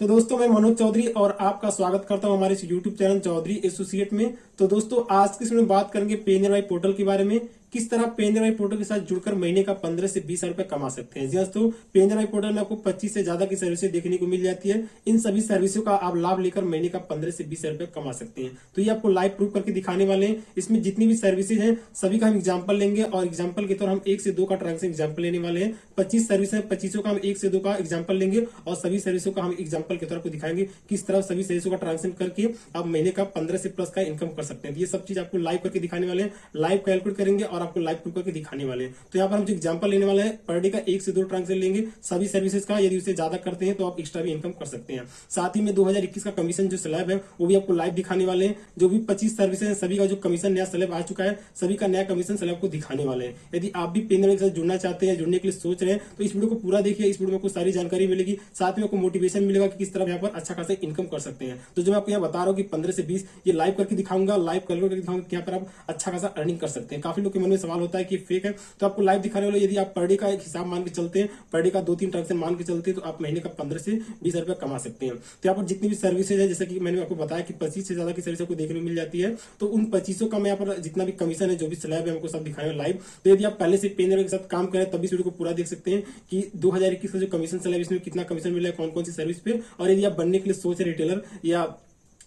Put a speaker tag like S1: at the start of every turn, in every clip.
S1: तो दोस्तों मैं मनोज चौधरी और आपका स्वागत करता हूं हमारे इस यूट्यूब चैनल चौधरी एसोसिएट में। तो दोस्तों आज की इसमें बात करेंगे पे नियर बाई पोर्टल के बारे में, किस तरह पे नियर बाई पोर्टल के साथ जुड़कर महीने का 15 से 20 रुपए कमा सकते हैं। जी दोस्तों, पे नियर बाई पोर्टल में आपको 25 से ज्यादा की सर्विसेज देखने को मिल जाती है। इन सभी सर्विसों का आप लाभ लेकर महीने का 15 से 20 रुपए कमा सकते हैं। तो ये आपको लाइव प्रूफ करके दिखाने वाले हैं। इसमें जितनी भी सर्विसेज हैं सभी का हम एग्जाम्पल लेंगे और एग्जाम्पल के तौर हम 1 से 2 का ट्रांजेक्शन एग्जाम्पल लेने वाले हैं। 25 सर्विस है, 25 का हम 1 से 2 का एग्जाम्पल लेंगे और सभी सर्विसों का हम एग्जाम्पल के तौर पर दिखाएंगे किस तरह सभी सर्विसों का ट्रांजेक्शन करके आप महीने का 15 से प्लस का इनकम कर सकते हैं। ये सब चीज आपको लाइव करके दिखाने वाले हैं, लाइव कैलकुलेट करेंगे और आपको लाइव प्रूफ करके दिखाने वाले हैं। तो यहाँ पर हम जो एग्जाम्पल लेने वाले हैं पर डे का 1 से 2 ट्रांजेक्शन लेंगे सभी सर्विसेज का। यदि उससे ज्यादा करते हैं तो आप एक्स्ट्रा भी इनकम कर सकते हैं। साथ ही में 2021 का कमीशन जो स्लैब है वो भी आपको लाइव दिखाने वाले हैं। जो भी 25 सर्विसेज है सभी का जो कमीशन नया स्लैब आ चुका है, सभी का नया कमीशन स्लैब को दिखाने वाले हैं। यदि आप भी पे नियर के साथ जुड़ना चाहते हैं, जुड़ने के लिए सोच रहे हैं, तो इस वीडियो को पूरा देखिए। इस वीडियो में आपको सारी जानकारी मिलेगी, साथ में आपको मोटिवेशन मिलेगा कि किस तरह यहाँ पर अच्छा खासा इनकम कर सकते हैं। तो जो मैं आपको यहाँ बता रहा हूँ कि 15 से 20 ये लाइव करके दिखाऊंगा, लाइव कैलकुलेट करके दिखाऊंगा कि यहाँ पर आप अच्छा खासा अर्निंग कर सकते हैं। काफी लोग के मन में सवाल होता है कि फेक है, तो आपको लाइव दिखाने वाले। यदि आप पर डे का एक हिसाब मान के चलते हैं, पर डे का 2-3 ट्रांजेक्शन मान के चलते हैं, तो आप महीने का 15 से 20 रुपए कमा सकते हैं। तो यहाँ पर जितनी भी सर्विसेज है, जैसे कि मैंने आपको बताया कि 25 से ज्यादा की सर्विस आपको देखने को मिल जाती है, तो उन 25 का मैं यहाँ पर जितना भी कमीशन है, जो भी स्लैब है, हमको सब दिखाएंगे लाइव। तो यदि आप पहले से पे नियर के साथ काम करें तब इस वीडियो को पूरा देख सकते हैं कि 2021 का जो कमीशन स्लैब इसमें कितना कमीशन मिला है, कौन कौन सी सर्विस पे। और यदि आप बनने के लिए सोच रहे रिटेलर या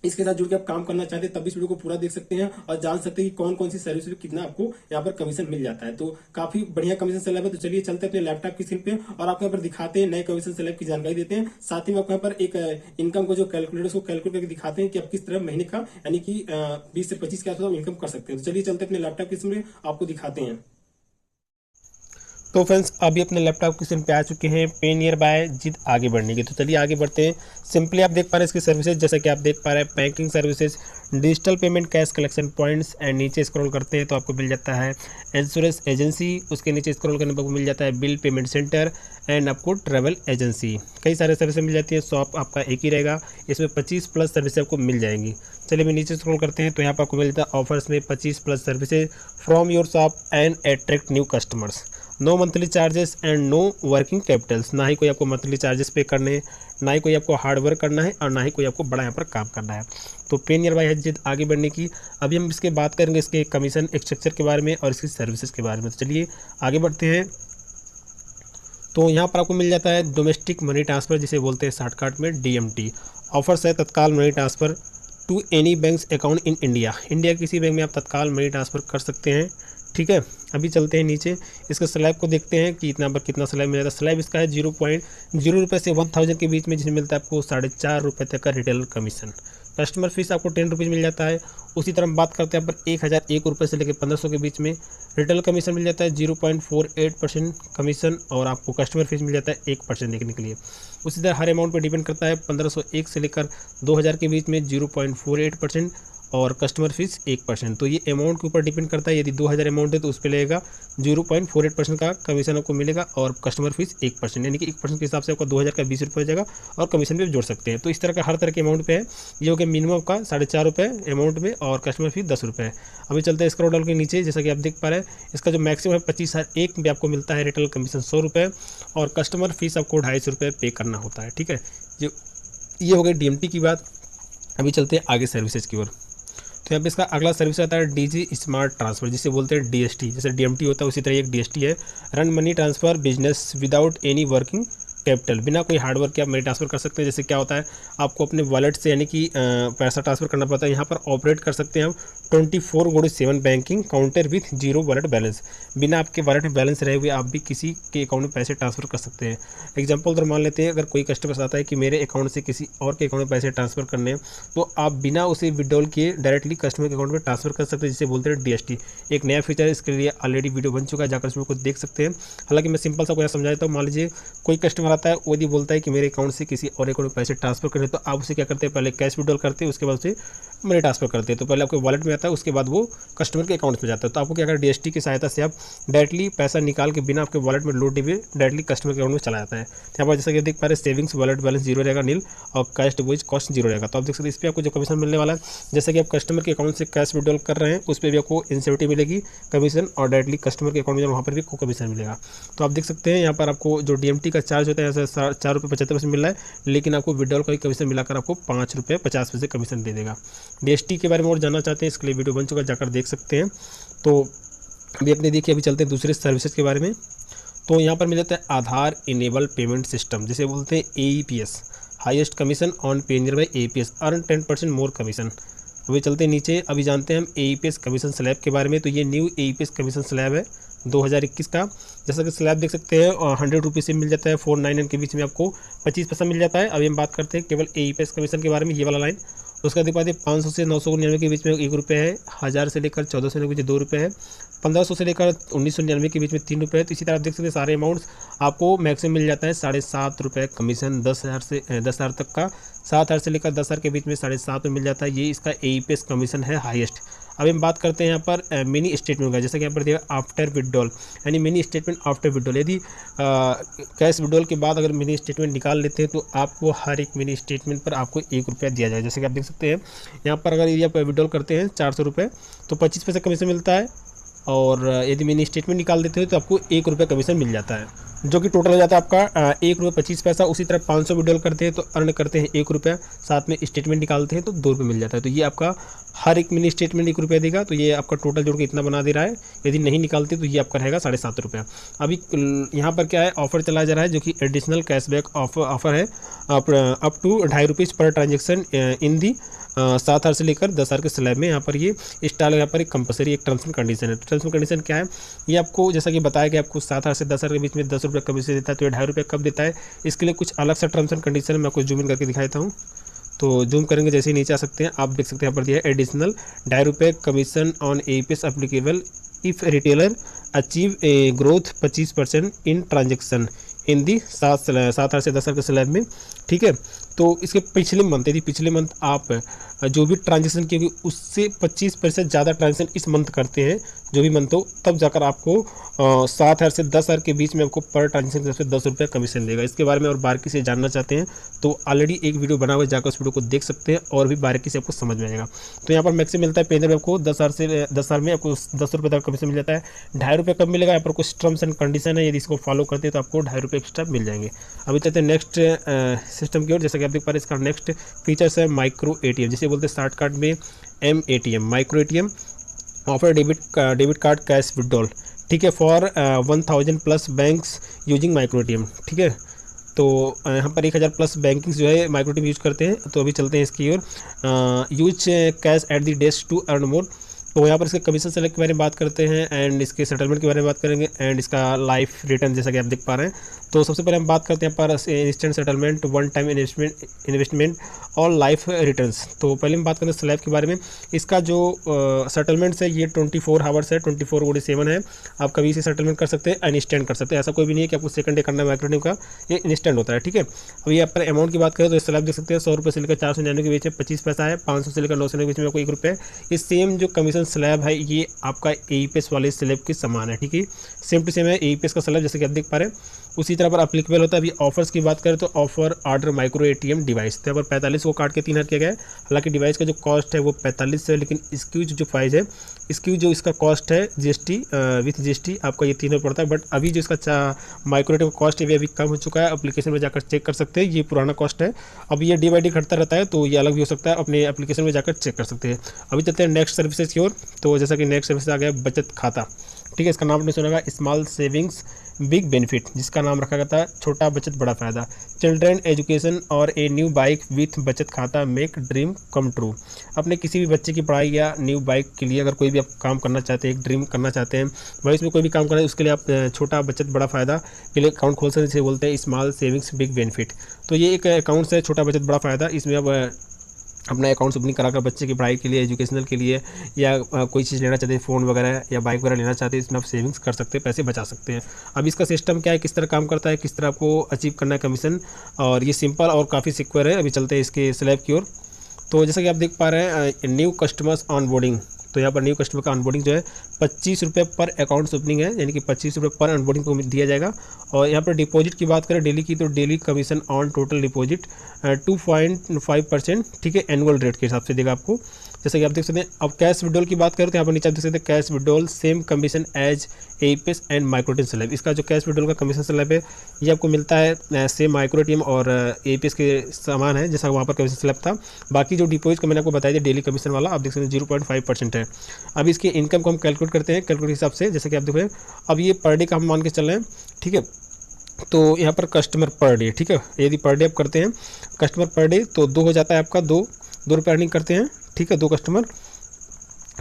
S1: इसके साथ जुड़ के आप काम करना चाहते हैं तब इस वीडियो को पूरा देख सकते हैं और जान सकते हैं कि कौन कौन सी सर्विस पे कितना आपको यहाँ पर कमीशन मिल जाता है। तो काफी बढ़िया कमीशन स्लैब है। तो चलिए चलते हैं अपने लैपटॉप की स्क्रीन पे और आपको यहाँ पर दिखाते हैं नए कमीशन स्लैब की जानकारी देते हैं। साथ ही में आपको यहाँ पर एक इनकम को जो कैलकुलेटर उसको कैलकुलेट करके दिखाते हैं कि आप किस तरह महीने का यानी कि 20 से 25 के आसपास इनकम कर सकते हैं। तो चलिए चलते हैं अपने लैपटॉप की स्क्रीन पे, आपको दिखाते हैं।
S2: तो फ्रेंड्स अभी अपने लैपटॉप की स्क्रीन पे आ चुके हैं पे नियर बाय जिद आगे बढ़ने की। तो चलिए आगे बढ़ते हैं। सिंपली आप देख पा रहे हैं इसकी सर्विसेज, जैसा कि आप देख पा रहे हैं banking services, digital payment, cash collection points and नीचे स्क्रॉल करते हैं तो आपको मिल जाता है इंश्योरेंस एजेंसी। उसके नीचे स्क्रॉल करने पर आपको मिल जाता है बिल पेमेंट सेंटर एंड आपको ट्रैवल एजेंसी। कई सारे सर्विसेज मिल जाती है, शॉप आपका एक ही रहेगा। इसमें 25 प्लस सर्विसेज आपको मिल जाएंगी। चलिए मैं नीचे स्क्रॉल करते हैं तो यहाँ पर आपको मिल जाता है ऑफर्स में 25 plus services from your shop and attract new customers. No monthly charges and no working capitals. ना ही कोई आपको मंथली चार्जेस पे करने, ना ही कोई आपको हार्ड वर्क करना है और ना ही कोई आपको बड़ा यहाँ पर काम करना है। तो पे नियर बाय है जिद आगे बढ़ने की। अभी हम इसके बात करेंगे इसके कमीशन स्ट्रक्चर के बारे में और इसकी सर्विसेज के बारे में। तो चलिए आगे बढ़ते हैं। तो यहाँ पर आपको मिल जाता है डोमेस्टिक मनी ट्रांसफ़र, जिसे बोलते हैं शॉर्टकट में DMT। ऑफर्स है तत्काल money transfer to any banks account in India. India किसी बैंक में आप तत्काल मनी ट्रांसफ़र कर सकते हैं। ठीक है, अभी चलते हैं नीचे, इसके स्लैब को देखते हैं कि इतना पर कितना स्लैब मिल जाता है। स्लैब इसका है 0.0 रुपये से 1000 के बीच में, जिसमें मिलता है आपको 4.5 रुपये तक का रिटेलर कमीशन। कस्टमर फीस आपको 10 रुपीज़ मिल जाता है। उसी तरह हम बात करते हैं यहाँ पर 1001 रुपये से लेकर 1500 के बीच में रिटेल कमीशन मिल जाता है 0.48% कमीशन, और आपको कस्टमर फीस मिल जाता है 1% देखने के लिए। उसी तरह हर अमाउंट पर डिपेंड करता है। 1501 से लेकर 2000 के बीच में 0.48% और कस्टमर फीस 1%। तो ये अमाउंट के ऊपर डिपेंड करता है। यदि 2000 अमाउंट है तो उस पर लगेगा 0.48% का कमीशन आपको मिलेगा और कस्टमर फीस 1%, यानी कि 1% के हिसाब से आपका 2000 का 20 रुपये हो जाएगा और कमीशन भी जोड़ सकते हैं। तो इस तरह का हर तरह के अमाउंट पे है। ये हो गया मिनिमम का 4.5 रुपये अमाउंट में और कस्टमर फीस 10 रुपये है। अभी चलते हैं स्क्रॉल डाउन के नीचे, जैसा कि आप देख पा रहे हैं इसका जो मैक्सिमम है 25,001 में आपको मिलता है रिटेल कमीशन 100 रुपये और कस्टमर फीस आपको 250 रुपये पे करना होता है। ठीक है, ये हो गई DMT की बात। अभी चलते हैं आगे सर्विसेज की ओर। तो यहाँ पे इसका अगला सर्विस आता है DG स्मार्ट ट्रांसफ़र, जिसे बोलते हैं DST। जैसे DMT होता है उसी तरह एक DST है। Run money transfer business without any working capital. बिना कोई हार्डवर्क के आप मनी ट्रांसफ़र कर सकते हैं। जैसे क्या होता है, आपको अपने वॉलेट से यानी कि पैसा ट्रांसफ़र करना पड़ता है। यहाँ पर ऑपरेट कर सकते हैं हम 24/7 banking counter with 0 wallet balance. बिना आपके वॉलेट में बैलेंस रहे हुए आप भी किसी के अकाउंट में पैसे ट्रांसफ़र कर सकते हैं। एग्जाम्पल तो मान लेते हैं, अगर कोई कस्टमर आता है कि मेरे अकाउंट से किसी और के अकाउंट में पैसे ट्रांसफ़र करने हैं, तो आप बिना उसे विड्रॉल किए डायरेक्टली कस्टमर के अकाउंट में ट्रांसफ़र कर सकते हैं, जिसे बोलते हैं DST। एक नया फीचर इसके लिए ऑलरेडी वीडियो बन चुका है, जाकर इसमें को देख सकते हैं। हालांकि मैं सिंपल सा कोई समझा देता हूँ। मान लीजिए कोई कस्टमर आता है, यदि बोलता है कि मेरे अकाउंट से किसी और अकाउंट में पैसे ट्रांसफर करें, तो आप उसे क्या करते हैं, पहले कैश विड्रॉल करते हैं, उसके बाद उसे मनी ट्रांसफर करते हैं। तो पहले आपके वॉलेट में आता है, उसके बाद वो कस्टमर के अकाउंट में जाता है। तो आपको क्या करना है, डीएसटी की सहायता से आप डायरेक्टली पैसा निकाल के बिना आपके वॉलेट में लोड हुए डायरेक्टली कस्टमर के अकाउंट में चला जाता है। यहाँ पर जैसा कि देख पा रहे हैं सेविंग्स वॉलेट बैलेंस जीरो रहेगा नील, और कैश डिपॉजिट कॉस्ट जीरो रहेगा। तो आप देख सकते हैं इस पर आपको जो कमीशन मिलने वाला है, जैसे कि आप कस्टमर के अकाउंट से कैश विड्रॉल कर रहे हैं उस पर भी आपको इंसेंटिव मिलेगी कमीशन, और डायरेक्टली कस्टमर के अकाउंट में वहाँ पर भी आपको कमीशन मिलेगा। तो आप देख सकते हैं यहाँ पर आपको जो डीएमटी का चार्ज होता है यहाँ से 4.75 मिल रहा है, लेकिन आपको विड्रॉल का भी कमीशन मिलाकर आपको 5.50 कमीशन दे देगा। डीएसटी के बारे में और जानना चाहते हैं, इसके लिए वीडियो बन चुका है, जाकर देख सकते हैं। तो अभी अपने देखिए, अभी चलते हैं दूसरे सर्विसेज के बारे में। तो यहाँ पर मिल जाता है आधार इनेबल पेमेंट सिस्टम, जिसे बोलते हैं AEPS, highest commission on PayNearby AEPS, earn 10% more commission. अभी चलते हैं नीचे, अभी जानते हैं हम AEPS कमीशन स्लैब के बारे में। तो ये न्यू AEPS कमीशन स्लैब है 2021 का। जैसा कि स्लैब देख सकते हैं 100 रुपीज़ से मिल जाता है, 499 के बीच में आपको 25% मिल जाता है। अभी हम बात करते हैं केवल AEPS कमीशन के बारे में, ये वाला लाइन। उसका दिखा दे 500 से 999 के बीच में 1 रुपये है, 1000 से लेकर 1400 के बीच 2 रुपये है, 1500 से लेकर 1999 के बीच में 3 रुपये है। तो इसी तरह आप देख सकते हैं सारे अमाउंट्स आपको मैक्सिमम मिल जाता है 7.5 रुपये कमीशन। 10,000 तक का, 7,000 से लेकर 10,000 के बीच में 7.5 में मिल जाता है। ये इसका AEPS कमीशन है हाईएस्ट। अब हम बात करते हैं यहाँ पर मिनी स्टेटमेंट का, जैसा कि यहाँ पर दिया आफ्टर विड्रॉल, यानी मिनी स्टेटमेंट आफ्टर विड्रॉल। यदि कैश विड्रॉल के बाद अगर मिनी स्टेटमेंट निकाल लेते हैं तो आपको हर एक मिनी स्टेटमेंट पर आपको 1 रुपया दिया जाए। जैसे कि आप देख सकते हैं यहाँ पर अगर यदि आप विड्रॉल करते हैं 400 रुपये तो 25 पैसे कमीशन मिलता है, और यदि मिनी स्टेटमेंट निकाल देते हैं तो आपको 1 रुपये कमीशन मिल जाता है, जो कि टोटल हो जाता है आपका 1 रुपये 25 पैसा। उसी तरह 500 विड्रॉल करते हैं तो अर्न करते हैं 1 रुपया, साथ में स्टेटमेंट निकालते हैं तो 2 रुपये मिल जाता है। तो ये आपका हर एक मिनी स्टेटमेंट 1 रुपया देगा, तो ये आपका टोटल जोड़ के इतना बना दे रहा है। यदि नहीं निकालते तो ये आपका रहेगा 7.5 रुपया। अभी यहाँ पर क्या है, ऑफर चलाया जा रहा है जो कि एडिशनल कैशबैक ऑफर है up to 2.5 rupees per transaction in the 7,000 से लेकर 10,000 के स्लैब में। यहाँ पर ये स्टाइल यहाँ पर एक कंपलसरी एक टर्म्स एंड कंडीशन है। टर्म्स एंड कंडीशन क्या है, ये आपको जैसा कि बताया कि आपको 7,000 से 10,000 के बीच में 10 रुपये कमीशन देता है, तो ये 2.5 रुपये कब देता है, इसके लिए कुछ अलग सा टर्म्स एंड कंडीशन मैं आपको जूम इन करके दिखाता हूँ। तो जूम करेंगे जैसे ही नीचे आ सकते हैं, आप देख सकते हैं यहाँ पर दिया है एडिशनल 2.5 रुपये commission on AEPS applicable if retailer achieve a growth 25% in transaction in the 7,000 से 10,000 के स्लैब में। ठीक है, तो इसके पिछले मंथ, यदि पिछले मंथ आप जो भी ट्रांजेक्शन की उससे 25% ज़्यादा ट्रांजेक्शन इस मंथ करते हैं, जो भी मंथ हो, तब जाकर आपको 7,000 से 10,000 के बीच में आपको पर ट्रांजेक्शन की तरफ से 10 रुपये कमीशन देगा। इसके बारे में और बारीकी से जानना चाहते हैं तो ऑलरेडी एक वीडियो बना हुआ है, जाकर उस वीडियो को देख सकते हैं और भी बारीकी से आपको समझ में आएगा। तो यहाँ पर मैक्सिमम मिलता है पेनर में आपको 10,000 में आपको 10 रुपये तक कमीशन मिल जाता है। 2.5 रुपये कब मिलेगा, यहाँ पर कुछ टर्म्स एंड कंडीशन है, यदि इसको फॉलो करते हैं तो आपको 2.5 रुपये एक्स्ट्रा मिल जाएंगे। अभी चलते हैं नेक्स्ट सिस्टम की ओर। जैसा कि आप देख पा रहे हैं इसका नेक्स्ट फीचर्स है माइक्रो ATM, जिसे बोलते हैं शॉर्ट कार्ड में MATM, micro ATM offer debit card cash withdrawal. ठीक है, for 1000 plus banks using micro ATM। ठीक है, तो यहाँ पर 1000 प्लस बैंकिंग्स जो है माइक्रो ATM यूज करते हैं। तो अभी चलते हैं इसकी ओर। Use cash at the desk to earn more. तो यहाँ पर इसके कमीशन सेलेक्ट के बारे में बात करते हैं, एंड इसके सेटलमेंट के बारे में बात करेंगे, एंड इसका लाइफ रिटर्न जैसा कि आप देख पा रहे हैं। तो सबसे पहले हम बात करते हैं यहाँ पर instant settlement, one time investment और लाइफ रिटर्न्स। तो पहले हम बात करते हैं स्लैब के बारे में। इसका जो सेटलमेंट्स है ये 24 आवर्स है, 24/7 है। आप कभी इसे सेटलमेंट कर सकते हैं, इंस्टेंट कर सकते हैं। ऐसा कोई भी नहीं है कि आपको सेकंड डे करना है माइक्रो ATM का, ये इंस्टेंट होता है। ठीक है, अभी यहाँ पर अमाउंट की बात करें तो स्लैब देख सकते हैं 100 रुपये से लेकर 499 के बीच में 25 पैसा है, 500 से लेकर 900 के बीच में आपको 1 रुपये है। ये सेम जो कमीशन स्लैब है ये आपका AEPS वाले स्लैब के समान है। ठीक है, सेम टू सेम है AEPS का स्लैब, जैसे कि आप देख पा रहे हैं उसी तरह पर एप्लीकेबल होता है। अभी ऑफर्स की बात करें तो offer order micro ATM device, तो यहाँ पर 45 को काट के 3,000 किया गया है। हालांकि डिवाइस का जो कॉस्ट है वो 45 है, लेकिन इसकी जो प्राइस है, इसकी जो इसका कॉस्ट है GST विथ GST आपका ये 3,000 पड़ता है। बट अभी जो इसका माइक्रो ATM कॉस्ट है अभी कम हो चुका है, एप्लीकेशन में जाकर चेक कर सकते हैं। ये पुराना कॉस्ट है, अब ये डे बाई डे घटता रहता है, तो ये अलग भी हो सकता है, अपने एप्लीकेशन में जाकर चेक कर सकते हैं। अभी चलते हैं नेक्स्ट सर्विसेज की ओर। तो जैसा कि नेक्स्ट सर्विस आ गया बचत खाता। ठीक है, इसका नाम आपने सुना होगा स्मॉल सेविंग्स बिग बेनिफिट, जिसका नाम रखा गया था छोटा बचत बड़ा फायदा। चिल्ड्रन एजुकेशन और ए न्यू बाइक विथ बचत खाता मेक ड्रीम कम ट्रू। अपने किसी भी बच्चे की पढ़ाई या न्यू बाइक के लिए अगर कोई भी आप काम करना चाहते हैं, एक ड्रीम करना चाहते हैं, भविष्य में कोई भी काम करना है, उसके लिए आप छोटा बचत बड़ा फायदा के लिए अकाउंट खोल सकते हैं, जिसे बोलते हैं स्मॉल सेविंग्स बिग बेनिफिट। तो ये एक अकाउंट है छोटा बचत बड़ा फायदा। इसमें अब अपना अकाउंट ओपनिंग कराकर बच्चे की पढ़ाई के लिए, एजुकेशनल के लिए, या कोई चीज़ लेना चाहते हैं, फ़ोन वगैरह या बाइक वगैरह लेना चाहते हैं, इसमें आप सेविंग्स कर सकते हैं, पैसे बचा सकते हैं। अब इसका सिस्टम क्या है, किस तरह काम करता है, किस तरह आपको अचीव करना है कमीशन, और ये सिंपल और काफ़ी सिक्योर है। अभी चलते हैं इसके स्लैब की ओर। तो जैसा कि आप देख पा रहे हैं न्यू कस्टमर्स ऑनबोर्डिंग, तो यहाँ पर न्यू कस्टमर का ऑनबोर्डिंग जो है 25 रुपये पर अकाउंट ओपनिंग है, यानी कि 25 रुपये पर ऑनबोर्डिंग को दिया जाएगा। और यहाँ पर डिपॉजिट की बात करें डेली की, तो daily commission on total deposit 2.5%, ठीक है, एनुअल रेट के हिसाब से देगा आपको, जैसे कि आप देख सकते हैं। अब कैश विड्रॉल की बात करें तो यहाँ पर नीचे आप देख सकते हैं cash withdrawal same commission as AEPS and micro ATM slab. इसका जो कैश विड्रॉल का कमीशन स्लैब है ये आपको मिलता है सेम माइक्रोटीएम और एपीएस के समान है जैसा वहाँ पर कमीशन स्लैब था। बाकी जो डिपॉजिट का मैंने आपको बताया डेली कमीशन वाला आप देख सकते हैं 0.5% है। अब इसकी इनकम को हम कैलकुलेट करते हैं कैलकुलेट हिसाब से, जैसे कि आप देख रहे हैं। अब ये पर डे का हम मान के चल रहे हैं, ठीक है। तो यहाँ पर कस्टमर पर डे, ठीक है, यदि पर डे आप करते हैं कस्टमर पर डे तो 2 हो जाता है आपका, 2 रुपये अर्निंग करते हैं, ठीक है, 2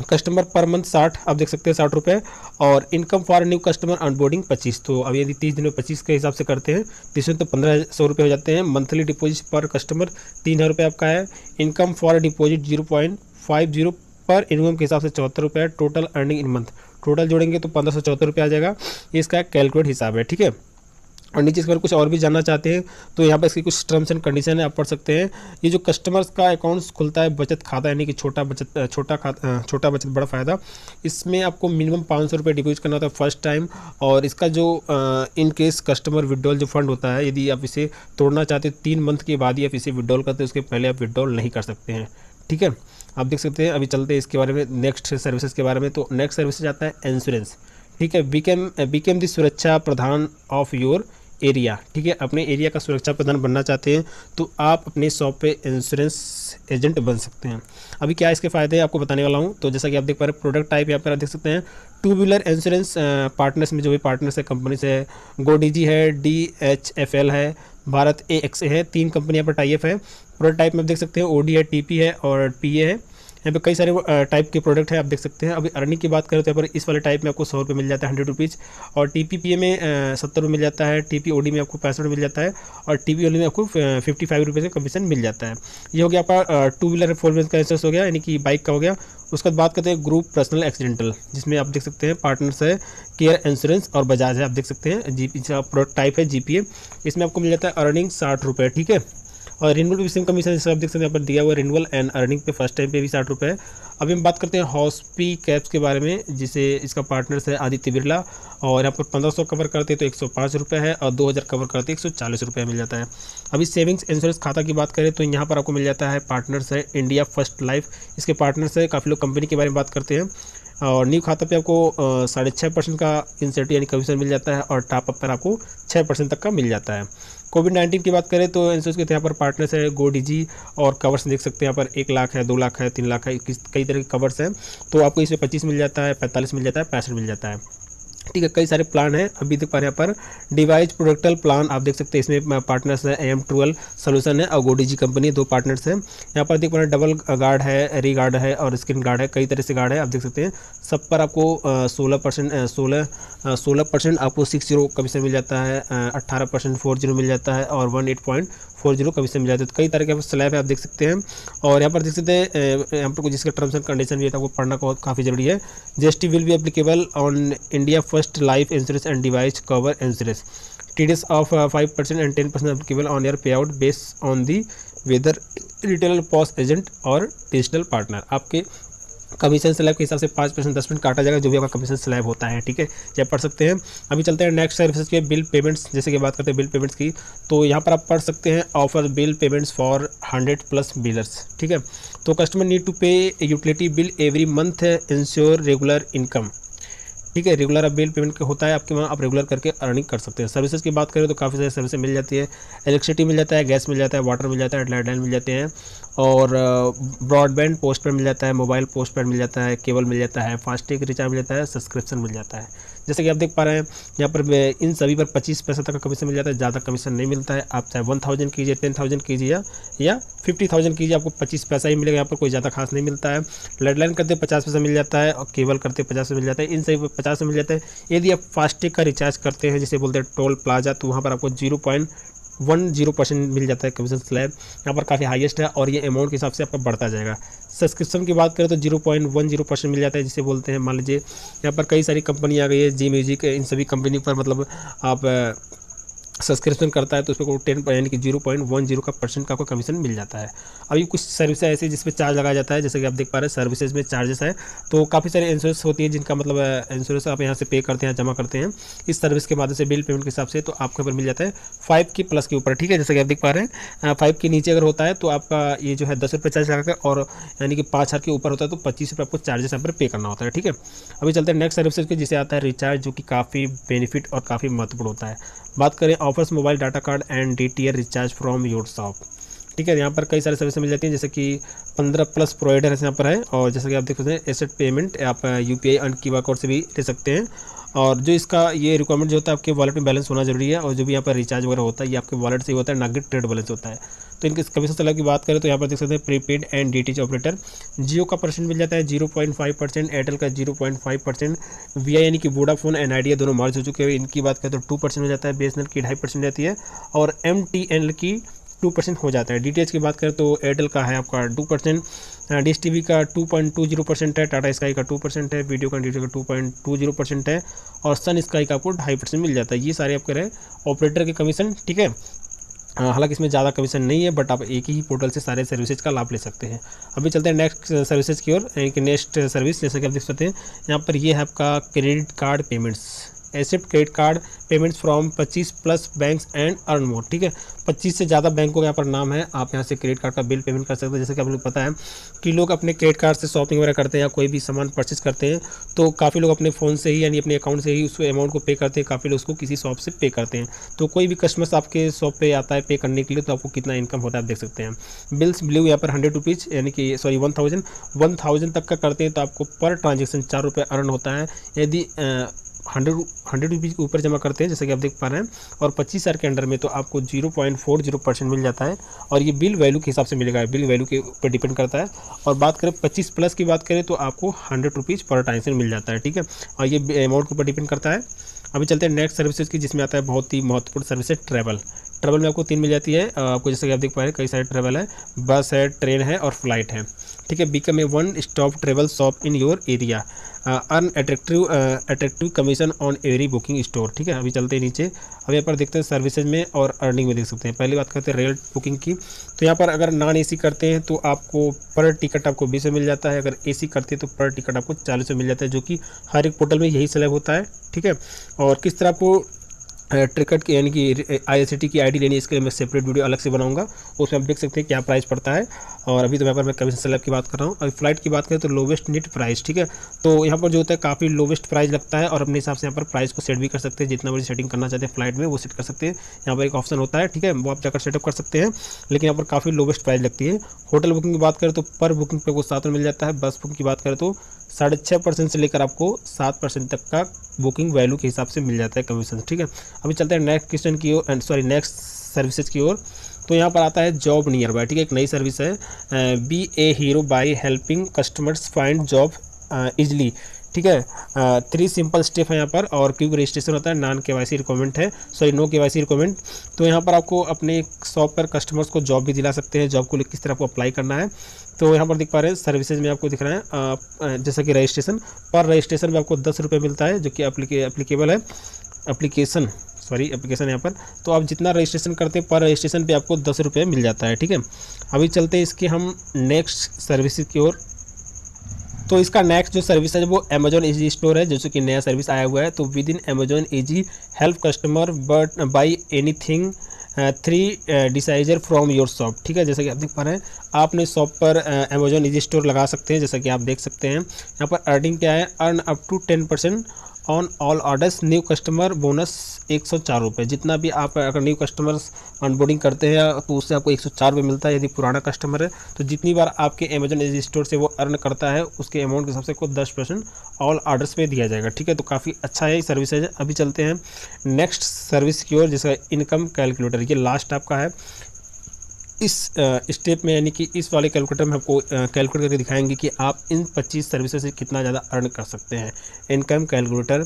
S2: कस्टमर पर मंथ 60, आप देख सकते हैं 60 रुपये। और income for new customer onboarding 25, तो अब यदि 30 दिन में 25 के हिसाब से करते हैं 30 में तो 1500 रुपये हो जाते हैं। मंथली डिपॉजिट पर कस्टमर 3000 रुपये आपका है। इनकम फॉर डिपॉजिट 0.50 पर इनकम के हिसाब से 74 रुपये। Total earning in month, total जोड़ेंगे तो 1574 रुपये आ जाएगा। ये इसका कैलकुलेट हिसाब है, ठीक है। और नीचे इस पर कुछ और भी जानना चाहते हैं तो यहाँ पर इसकी कुछ टर्म्स एंड कंडीशन है, आप पढ़ सकते हैं। ये जो कस्टमर्स का अकाउंट्स खुलता है बचत खाता, यानी कि छोटा बचत बड़ा फ़ायदा, इसमें आपको मिनिमम 500 रुपये डिपॉजिट करना होता है फर्स्ट टाइम। और इसका जो इन केस कस्टमर विड्रॉल जो फंड होता है, यदि आप इसे तोड़ना चाहते हैं 3 मंथ के बाद ही आप इसे विड्रॉल करते हैं, उसके पहले आप विड्रॉल नहीं कर सकते हैं, ठीक है। आप देख सकते हैं। अभी चलते हैं इसके बारे में नेक्स्ट सर्विसेज के बारे में। तो नेक्स्ट सर्विसेज आता है इंश्योरेंस, ठीक है। बीकेम दी सुरक्षा प्रधान ऑफ योर एरिया, ठीक है। अपने एरिया का सुरक्षा प्रधान बनना चाहते हैं तो आप अपने शॉप पे इंश्योरेंस एजेंट बन सकते हैं। अभी क्या इसके फ़ायदे आपको बताने वाला हूँ। तो जैसा कि आप देख पा रहे हैं प्रोडक्ट टाइप यहाँ पर आप देख सकते हैं 2 व्हीलर इंश्योरेंस पार्टनर्स में जो भी पार्टनर्स है कंपनी से गोडीजी है, DHFL है, भारत AXA है, 3 कंपनी यहाँ पर टाइप है। प्रोडक्ट टाइप में आप देख सकते हैं OD है, TP है और PA है। यहाँ पे कई सारे टाइप के प्रोडक्ट हैं आप देख सकते हैं। अभी अर्निंग की बात करें तो यहाँ पर इस वाले टाइप में आपको 100 रुपये मिल जाता है, 100 रुपीज़। और TPPA में 70 रुपये मिल जाता है, TPOD में आपको 65 मिल जाता है और TPOD में आपको 55 रुपये का कमीशन मिल जाता है। ये हो गया आपका 2 व्हीलर 4 व्हीलर का इंश्योरेंस हो गया, यानी कि बाइक का हो गया। उसके बाद बात करते हैं ग्रुप पर्सनल एक्सीडेंटल, जिसमें आप देख सकते हैं पार्टनर्स है केयर इंश्योरेंस और बजाज है, आप देख सकते हैं। प्रोडक्ट टाइप है GPA, इसमें आपको मिल जाता है अर्निंग 60 रुपये, ठीक है। और रिन्यूअल भी सेम कमीशन जैसे आप देख सकते हैं यहाँ पर दिया हुआ रिन्यूअल एंड अर्निंग पे फर्स्ट टाइम पे भी 60 रुपये है। अभी हम बात करते हैं हॉस्पी कैप्स के बारे में, जिसे इसका पार्टनर्स है आदित्य बिरला। और यहाँ पर 1500 कवर करते हैं तो 105 रुपये है और 2000 कवर करते हैं 140 रुपये मिल जाता है। अभी सेविंग्स इंश्योरेंस खाता की बात करें तो यहाँ पर आपको मिल जाता है पार्टनर्स है इंडिया फर्स्ट लाइफ, इसके पार्टनर्स है। काफ़ी लोग कंपनी के बारे में बात करते हैं। और न्यू खाता पे आपको 6.5% का इंसेंटिव यानी कमीशन मिल जाता है और टॉप अप पर आपको 6% तक का मिल जाता है। कोविड-19 की बात करें तो इंश्योरेंस के यहाँ पर पार्टनर्स है गोडीजी और कवर्स देख सकते हैं यहाँ पर 1 लाख है, 2 लाख है, 3 लाख है, कई तरह के कवर्स हैं। तो आपको इसमें 25 मिल जाता है, 45 मिल जाता है, 65 मिल जाता है, ठीक है। कई सारे प्लान हैं अभी देख पा रहे हैं यहाँ पर डिवाइस प्रोडक्टल प्लान आप देख सकते हैं। इसमें पार्टनर्स है AM12 सोल्यूशन है और गोडीजी कंपनी, 2 पार्टनर्स हैं। यहाँ पर देख पा रहे हैं डबल गार्ड है, री गार्ड है और स्क्रीन गार्ड है, कई तरह से गार्ड है आप देख सकते हैं। सब पर आपको 16% आपको 60 कमीशन मिल जाता है, 18% 40 मिल जाता है और 18.40 कमीशन मिल जाता है। तो कई तरह के स्लैब है आप देख सकते हैं। और यहाँ पर देख सकते हैं यहाँ पर कुछ जिसका टर्म्स एंड कंडीशन भी है तो आपको पढ़ना काफ़ी जरूरी है। GST will be applicable on India First Life insurance and device cover insurance. TDS of 5% and 10% applicable on your payout based on the whether retailer POS agent और digital partner. आपके कमीशन स्लैब के हिसाब से 5% 10% काटा जाएगा जो भी आपका कमीशन स्लैब होता है, ठीक है। ये पढ़ सकते हैं। अभी चलते हैं नेक्स्ट सर्विसेज के बिल पेमेंट्स, जैसे कि बात करते हैं बिल पेमेंट्स की। तो यहाँ पर आप पढ़ सकते हैं offer bill payments for 100+ billers, ठीक है। तो कस्टमर नीड टू पे utility bill every month ensure regular income, ठीक है। रेगुलर बिल पेमेंट होता है आपके वहाँ, आप रेगुलर करके अर्निंग कर सकते हैं। सर्विसेज की बात करें तो काफ़ी सारी सर्विसेज मिल जाती है। इलेक्ट्रिसिटी मिल जाता है, गैस मिल जाता है, वाटर मिल जाता है, लैंडलाइन मिल जाते हैं और ब्रॉडबैंड पोस्टपेड मिल जाता है, मोबाइल पोस्टपेड मिल जाता है, केबल मिल जाता है, फास्टैग रिचार्ज मिल जाता है, सब्सक्रिप्शन मिल जाता है। जैसे कि आप देख पा रहे हैं यहाँ पर इन सभी पर 25 पैसे तक का कमीशन मिल जाता है, ज़्यादा कमीशन नहीं मिलता है। आप चाहे 1000 कीजिए, 10,000 कीजिए या 50,000 कीजिए, आपको 25 पैसा ही मिलेगा। यहाँ पर कोई ज़्यादा खास नहीं मिलता है। लैंडलाइन करते 50 पैसा मिल जाता है और केबल करते 50 पैसा मिल जाता है, इन सभी 50 मिल जाता है। यदि आप फास्टैग का रिचार्ज करते हैं जिसे बोलते हैं टोल प्लाजा, तो वहाँ पर आपको 0.10% मिल जाता है कमीशन स्लैब। यहाँ पर काफ़ी हाईएस्ट है और ये अमाउंट के हिसाब से आपका बढ़ता जाएगा। सब्सक्रिप्शन की बात करें तो 0.10% मिल जाता है, जिसे बोलते हैं मान लीजिए यहाँ पर कई सारी कंपनी आ गई है, जी म्यूजिक, इन सभी कंपनी पर मतलब आप सब्सक्रिप्शन करता है तो उसको 10 यानी कि 0.10 का % का आपको कमीशन मिल जाता है। अभी कुछ सर्विस है ऐसी जिसपे चार्ज लगाया जाता है, जैसे कि आप देख पा रहे हैं सर्विसेज में चार्जेस है। तो काफ़ी सारे इंश्योरेंस होती है जिनका मतलब इंश्योरेंस आप यहाँ से पे करते हैं, जमा करते हैं इस सर्विस के माध्यम से बिल पेमेंट के हिसाब से, तो आपको यहाँ पर मिल जाता है 5 की प्लस के ऊपर, ठीक है। जैसे कि आप देख पा रहे हैं 5 के नीचे अगर होता है तो आपका ये जो है 10 रुपये चार्ज लगाकर, और यानी कि 5,000 के ऊपर होता है तो 25 रुपये आपको चार्जेस यहाँ पर पे करना होता है, ठीक है। अभी चलते हैं नेक्स्ट सर्विसेज के, जिसे आता है रिचार्ज, जो कि काफ़ी बेनिफिट और काफ़ी महत्वपूर्ण होता है। बात करें offers mobile data card and DTR recharge from your shop, ठीक है। यहाँ पर कई सारी सर्विस मिल जाती हैं, जैसे कि 15+ प्रोवाइडर यहाँ पर है, और जैसे कि आप देख सकते हैं एसेट पेमेंट आप UPI एंड QR कोड से भी ले सकते हैं। और जो इसका ये रिक्वायरमेंट जो होता है आपके वॉलेट में बैलेंस होना जरूरी है, और जो भी यहाँ पर रिचार्ज वगैरह होता है ये आपके वॉलेट से ही होता है, ना कि ट्रेड बैलेंस होता है। तो इनके कमीशन स्लैब की बात करें तो यहाँ पर देख सकते हैं प्रीपेड एंड DTH ऑपरेटर, जियो का % मिल जाता है 0.5%, एयरटेल का 0.5%, VI यानी कि वोडाफोन एंड आइडिया दोनों मर्ज हो चुके हैं, इनकी बात करें तो 2% हो जाता है, BSNL की 2.5% रहती है, और MTNL की 2% हो जाता है। DTH की बात करें तो एयरटेल का है आपका 2%, डिश TV का 2.20% है, टाटा स्काई का 2% है, वीडियो का 2.20% है, और सन स्काई का आपको 2.5% मिल जाता है। ये सारे आपके रहे ऑपरेटर के कमीशन, ठीक है। हालांकि इसमें ज़्यादा कमीशन नहीं है, बट आप एक ही पोर्टल से सारे सर्विसेज का लाभ ले सकते हैं। अभी चलते हैं नेक्स्ट सर्विसेज की ओर, यानी कि नेक्स्ट सर्विस, जैसे कि आप देख सकते हैं यहाँ पर ये है आपका credit card payments, accept credit card payments from 25+ banks and earn more, ठीक है। 25 से ज़्यादा बैंकों का यहाँ पर नाम है, आप यहाँ से क्रेडिट कार्ड का बिल पेमेंट कर सकते हैं। जैसे कि आप लोग पता है कि लोग अपने क्रेडिट कार्ड से शॉपिंग वगैरह करते हैं या कोई भी सामान परचेस करते हैं, तो काफ़ी लोग अपने फ़ोन से ही यानी अपने अकाउंट से ही उस अमाउंट को पे करते हैं, काफ़ी लोग उसको किसी शॉप से पे करते हैं। तो कोई भी कस्टमर्स आपके शॉप पे आता है पे करने के लिए, तो आपको कितना इनकम होता है आप देख सकते हैं। बिल्स ब्लू यहाँ पर 100 रुपीज़ यानी कि 1000 तक का करते हैं तो आपको पर ट्रांजेक्शन 4 रुपये अर्न होता है। यदि 100 रुपीज़ के ऊपर जमा करते हैं, जैसे कि आप देख पा रहे हैं, और 25,000 के अंडर में, तो आपको 0.40% मिल जाता है, और ये बिल वैल्यू के हिसाब से मिलेगा, बिल वैल्यू के ऊपर डिपेंड करता है। और बात करें 25+ की बात करें तो आपको 100 रुपीज़ पर ट्रांजेक्शन मिल जाता है, ठीक है, और ये अमाउंट के ऊपर डिपेंड करता है। अभी चलते हैं नेक्स्ट सर्विसेज की, जिसमें आता है बहुत ही महत्वपूर्ण सर्विस है ट्रैवल में आपको 3 मिल जाती है आपको, जैसे कि आप देख पा रहे हैं कई सारे ट्रैवल है, बस है, ट्रेन है और फ्लाइट है, ठीक है। Become a one stop travel shop in your area, earn attractive commission on every booking store, ठीक है। अभी चलते हैं नीचे, अब यहाँ पर देखते हैं सर्विसेज में और अर्निंग में देख सकते हैं। पहली बात करते हैं रेल बुकिंग की, तो यहाँ पर अगर नॉन AC करते हैं तो आपको पर टिकट आपको 20 मिल जाता है, अगर AC करते हैं तो पर टिकट आपको 40 मिल जाता है, जो कि हर एक पोर्टल में यही स्लैब होता है, ठीक है। और किस तरह आपको टिकट की यानी कि IRCTC की ID लेनी है, इसके लिए मैं सेपरेट वीडियो अलग से बनाऊंगा, उसमें आप देख सकते हैं क्या प्राइस पड़ता है। और अभी तो यहाँ पर मैं कमीशन स्लैब की बात कर रहा हूँ। अभी फ्लाइट की बात करें तो लोवेस्ट नेट प्राइस, ठीक है। तो यहाँ पर जो होता है काफ़ी लोवेस्ट प्राइस लगता है, और अपने हिसाब से यहाँ पर प्राइस को सेट भी कर सकते हैं, जितना बड़ी सेटिंग करना चाहते हैं फ्लाइट में वो सेट कर सकते हैं। यहाँ पर एक ऑप्शन होता है, ठीक है, वो आप जाकर सेटअप कर सकते हैं, लेकिन यहाँ पर काफ़ी लोवेस्ट प्राइस लगती है। होटल बुकिंग की बात करें तो पर बुकिंग पे आपको 7 मिल जाता है। बस बुकिंग की बात करें तो 6.5% से लेकर आपको 7% तक का बुकिंग वैल्यू के हिसाब से मिल जाता है कमीशन, ठीक है। अभी चलते हैं नेक्स्ट क्वेश्चन की ओर, नेक्स्ट सर्विसेज की ओर। तो यहाँ पर आता है जॉब नियर बाय, ठीक है, एक नई सर्विस है, be a hero by helping customers find job easily, ठीक है। 3 सिंपल स्टेप है यहाँ पर, और क्विक रजिस्ट्रेशन होता है, नो KYC रिक्वायरमेंट है, नो KYC रिक्वायरमेंट। तो यहाँ पर आपको अपने शॉप पर कस्टमर्स को जॉब भी दिला सकते हैं, जॉब को किस तरह आपको अप्लाई करना है। तो यहाँ पर देख पा रहे हैं सर्विसेज में आपको दिख रहा है जैसा कि रजिस्ट्रेशन पर रजिस्ट्रेशन में आपको 10 रुपये मिलता है, जो कि एप्लीकेबल है एप्लीकेशन यहाँ पर। तो आप जितना रजिस्ट्रेशन करते हैं पर रजिस्ट्रेशन पे आपको 10 रुपये मिल जाता है, ठीक है। अभी चलते हैं इसके हम नेक्स्ट सर्विसेज की ओर। तो इसका नेक्स्ट जो सर्विस है वो अमेजॉन ईजी स्टोर है, जैसे कि नया सर्विस आया हुआ है। तो within Amazon easy help customer but buy anything 3 डिसाइजर फ्रॉम योर शॉप, ठीक है। जैसा कि आप देख पा रहे हैं, आप अपने शॉप पर अमेजॉन ईजी स्टोर लगा सकते हैं, जैसा कि आप देख सकते हैं। यहाँ पर अर्निंग क्या है, earn up to 10% on all orders, new customer bonus 104 रुपये। जितना भी आप अगर न्यू कस्टमर्स ऑनबोर्डिंग करते हैं तो उससे आपको 104 रुपये मिलता है। यदि पुराना कस्टमर है तो जितनी बार आपके अमेजॉन ईजी स्टोर से वो अर्न करता है उसके अमाउंट के हिसाब से आपको 10% ऑल ऑर्डर्स पे दिया जाएगा, ठीक है। तो काफ़ी अच्छा है ये सर्विस है। अभी चलते हैं नेक्स्ट सर्विस की ओर, जिसका इनकम कैलकुलेटर, ये लास्ट आपका है इस स्टेप में, यानी कि इस वाले कैलकुलेटर में आपको कैलकुलेट करके दिखाएंगे कि आप इन 25 सर्विसेज से कितना ज़्यादा अर्न कर सकते हैं। Income calculator,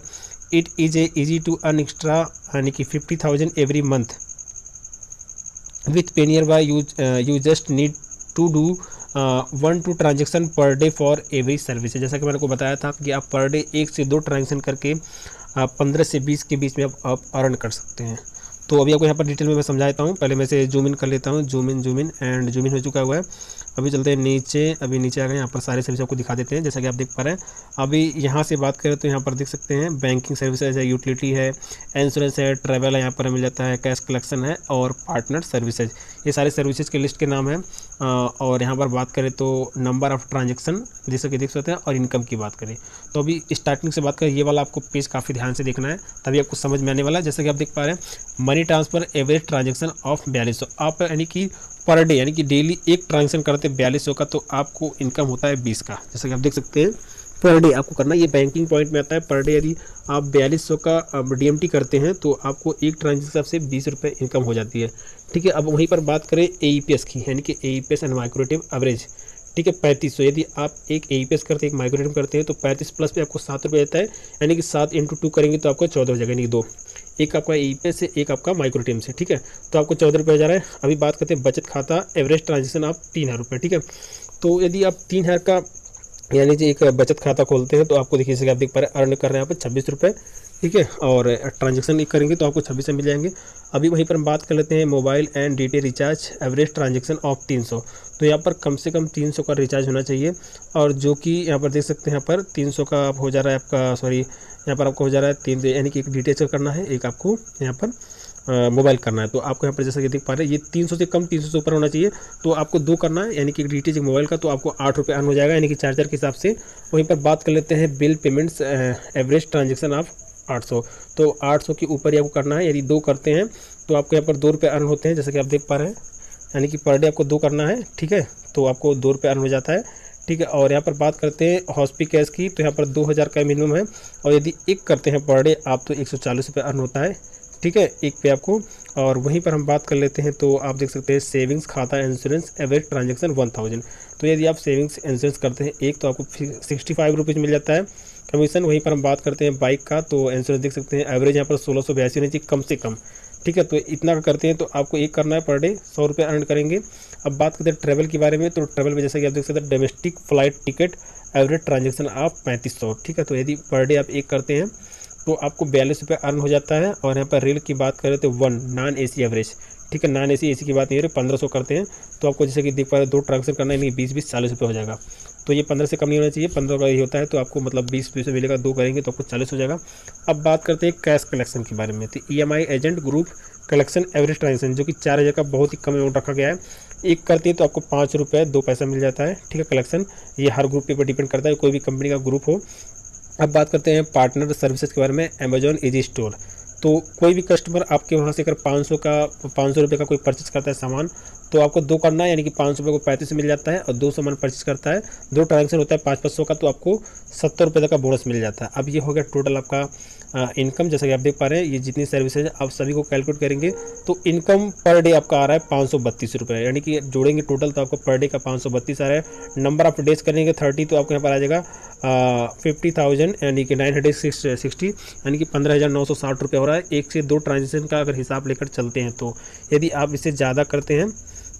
S2: it is a easy to earn extra यानी कि 50,000 every month with PayNearby you just need to do 1 to 2 transaction per day for every service. जैसा कि मैंने को बताया था कि आप पर डे 1 से 2 ट्रांजेक्शन करके 15 से 20 के बीच में आप अर्न कर सकते हैं। तो अभी आपको यहाँ पर डिटेल में मैं समझा देता हूँ। पहले मैं से जूम इन कर लेता हूँ, zoom in and zoom in हो चुका हुआ है। अभी चलते हैं नीचे, अभी नीचे आ गए, यहाँ पर सारे सर्विस आपको दिखा देते हैं जैसा कि आप देख पा रहे हैं। अभी यहाँ से बात करें तो यहाँ पर देख सकते हैं बैंकिंग सर्विसेज है, यूटिलिटी है, इंश्योरेंस है, ट्रैवल है, यहाँ पर मिल जाता है, कैश कलेक्शन है और पार्टनर सर्विसेज। ये सारे सर्विसेज के लिस्ट के नाम है। और यहाँ पर बात करें तो नंबर ऑफ ट्रांजेक्शन जैसे कि देख सकते हैं और इनकम की बात करें तो अभी स्टार्टिंग से बात करें, ये वाला आपको पेज काफ़ी ध्यान से देखना है तभी आपको समझ में आने वाला है। जैसे कि आप देख पा रहे हैं money transfer average transaction of 4200, आप यानी कि पर डे यानी कि डेली एक ट्रांजेक्शन करते हैं 4200 का, तो आपको इनकम होता है 20 का। जैसे कि आप देख सकते हैं पर डे आपको करना है, ये बैंकिंग पॉइंट में आता है। पर डे यदि आप 4200 का DMT करते हैं तो आपको एक ट्रांजेक्शन से 20 रुपये इनकम हो जाती है। ठीक है, अब वहीं पर बात करें AEPS की, यानी कि AEPS एंड माइक्रोरेटिव एवरेज। ठीक है, 3500 यदि आप एक AEPS करते हैं, एक माइक्रोरेटिव करते हैं तो 35 प्लस पे आपको 7 रुपये देता है, यानी कि 7 × 2 करेंगे तो आपको 14 हो जाएगा, यानी कि 2, एक आपका AEPS से एक आपका माइक्रोरेटिव से। ठीक है, तो आपको 14 रुपये हो जा रहा है। अभी बात करते हैं बचत खाता एवरेज ट्रांजेक्शन आप 3000 रुपये। ठीक है, तो यदि आप 3000 का यानी कि एक बचत खाता खोलते हैं तो आपको देखिए जैसे आप देख पा रहे हैं अर्न कर रहे हैं यहाँ पर 26 रुपये। ठीक है, और ट्रांजेक्शन करेंगे तो आपको 26 मिल जाएंगे। अभी वहीं पर हम बात कर लेते हैं mobile and data recharge average transaction of 300, तो यहाँ पर कम से कम 300 का रिचार्ज होना चाहिए। और जो कि यहाँ पर देख सकते हैं यहाँ पर 300 का हो जा रहा है आपका, सॉरी यहाँ पर आपको हो जा रहा है 3, यानी कि एक DTH का करना है, एक आपको यहाँ पर मोबाइल करना है। तो आपको यहाँ पर जैसा कि देख पा रहे हैं ये 300 से कम 300 से ऊपर होना चाहिए, तो आपको 2 करना है, यानी कि एक DTH एक मोबाइल का, तो आपको 8 रुपये अर्न हो जाएगा, यानी कि चार्जर के हिसाब से। वहीं पर बात कर लेते हैं bill payments average transaction of 800, तो 800 के ऊपर ही आपको करना है। यदि 2 करते हैं तो आपको यहाँ पर 2 रुपये अर्न होते हैं, जैसे कि आप देख पा रहे हैं, यानी कि पर डे आपको 2 करना है। ठीक है, तो आपको 2 रुपये अर्न हो जाता है। ठीक है, और यहाँ पर बात करते हैं हॉस्पी कैश की, तो यहाँ पर 2000 का मिनिमम है, और यदि एक करते हैं पर डे आप तो 140 रुपये अर्न होता है। ठीक है, एक पे आपको। और वहीं पर हम बात कर लेते हैं तो आप देख सकते हैं सेविंग्स खाता इंश्योरेंस एवरेज ट्रांजेक्शन 1000, तो यदि आप सेविंग्स इंश्योरेंस करते हैं एक तो आपको 65 रुपीज़ मिल जाता है कमीशन। वहीं पर हम बात करते हैं बाइक का, तो इंश्योरेंस देख सकते हैं एवरेज यहाँ पर 1682 होनी चाहिए कम से कम। ठीक है, तो इतना का करते हैं तो आपको एक करना है पर डे 100 रुपये अर्न करेंगे। अब बात करते हैं ट्रैवल के बारे में, तो ट्रैवल में जैसा कि आप देख सकते हैं domestic flight ticket average transaction आप 3500। ठीक है, तो यदि पर डे आप एक करते हैं तो आपको 42 रुपये अर्न हो जाता है। और यहाँ पर रेल की बात करें तो 1 नॉन AC एवरेज, ठीक है, नॉन AC की बात नहीं हो रही, 1500 करते हैं तो आपको जैसे कि देख पा रहे हैं 2 ट्रांजेक्शन करना है, नहीं 20-20 40 रुपये हो जाएगा। तो ये 15 से कम नहीं होना चाहिए, 15 का ही होता है, तो आपको मतलब 20 रुपये मिलेगा, 2 करेंगे तो आपको 40 हो जाएगा। अब बात करते हैं कैश कलेक्शन के बारे में, तो EMI agent group collection average transaction जो कि 4000 का बहुत ही कम अमाउंट रखा गया है। एक करते हैं तो आपको 5 रुपये 2 पैसा मिल जाता है। ठीक है, कलेक्शन ये हर ग्रुप के ऊपर डिपेंड करता है, कोई भी कंपनी का ग्रुप हो। अब बात करते हैं पार्टनर सर्विसेज के बारे में, अमेजॉन इजी स्टोर, तो कोई भी कस्टमर आपके वहाँ से अगर 500 रुपये का कोई परचेस करता है सामान, तो आपको 2 करना है, यानी कि 500 रुपये को 35 मिल जाता है, और 2 सामान परचेस करता है, 2 ट्रांजेक्शन होता है 500 का, तो आपको 70 रुपये तक का बोनस मिल जाता है। अब ये हो गया टोटल आपका इनकम। जैसा कि आप देख पा रहे हैं ये जितनी सर्विसेज आप सभी को कैलकुलेट करेंगे तो इनकम पर डे आपका आ रहा है 532 रुपये, यानी कि जोड़ेंगे टोटल तो आपको पर डे का 532 आ रहा है। नंबर ऑफ डेज करेंगे 30, तो आपको यहाँ पर आ जाएगा 50,000, यानी कि 960, यानी कि 15,960 रुपये हो रहा है। 1 से 2 ट्रांजेक्शन का अगर हिसाब लेकर चलते हैं तो यदि आप इससे ज़्यादा करते हैं,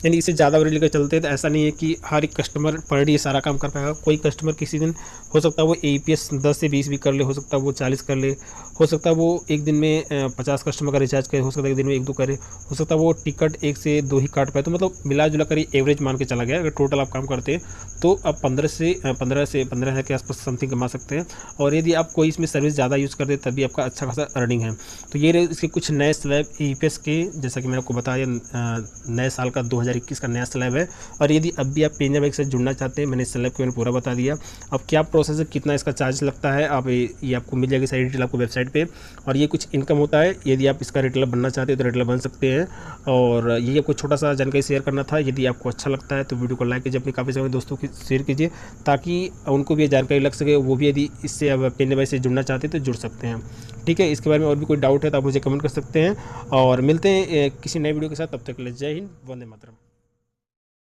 S2: यानी इससे ज़्यादा वैल्यू लेकर चलते हैं, तो ऐसा नहीं है कि हर एक कस्टमर पर डे ये सारा काम कर पाएगा। कोई कस्टमर किसी दिन हो सकता है वो AEPS 10 से 20 भी कर ले, हो सकता है वो 40 कर ले, हो सकता है वो एक दिन में 50 कस्टमर का रिचार्ज करे, हो सकता है एक दिन में 1-2 करे, हो सकता है वो टिकट 1 से 2 ही काट पाए। तो मतलब मिला जुला कर एवरेज मान के चला गया, अगर टोटल आप काम करते हैं तो आप 15,000 के आसपास समथिंग कमा सकते हैं। और यदि आप कोई इसमें सर्विस ज़्यादा यूज़ करते हैं तभी आपका अच्छा खासा अर्निंग है। तो ये इसके कुछ नए स्लैब AEPS के, जैसा कि मैंने आपको बताया नए साल का 2021 का नया स्लैब है। और यदि अब भी आप पेंजर बैंक से जुड़ना चाहते हैं, मैंने स्लैब को मैंने पूरा बता दिया। अब क्या प्रोसेस है, कितना इसका चार्ज लगता है, आप ये आपको मिल जाएगी सारी डिटेल आपको वेबसाइट पे। और ये कुछ इनकम होता है, यदि आप इसका रिटेलर बनना चाहते हैं तो रिटेलर बन सकते हैं। और ये आपको छोटा सा जानकारी शेयर करना था। यदि आपको अच्छा लगता है तो वीडियो को लाइक कीजिए, अपने काफ़ी सारे दोस्तों की शेयर कीजिए, ताकि उनको भी ये जानकारी लग सके, वो भी यदि इससे अब पेंजर बैंक से जुड़ना चाहते हैं तो जुड़ सकते हैं। ठीक है, इसके बारे में और भी कोई डाउट है तो आप मुझे कमेंट कर सकते हैं। और मिलते हैं किसी नए वीडियो के साथ, तब तक के लिए जय हिंद, वंदे मातरम।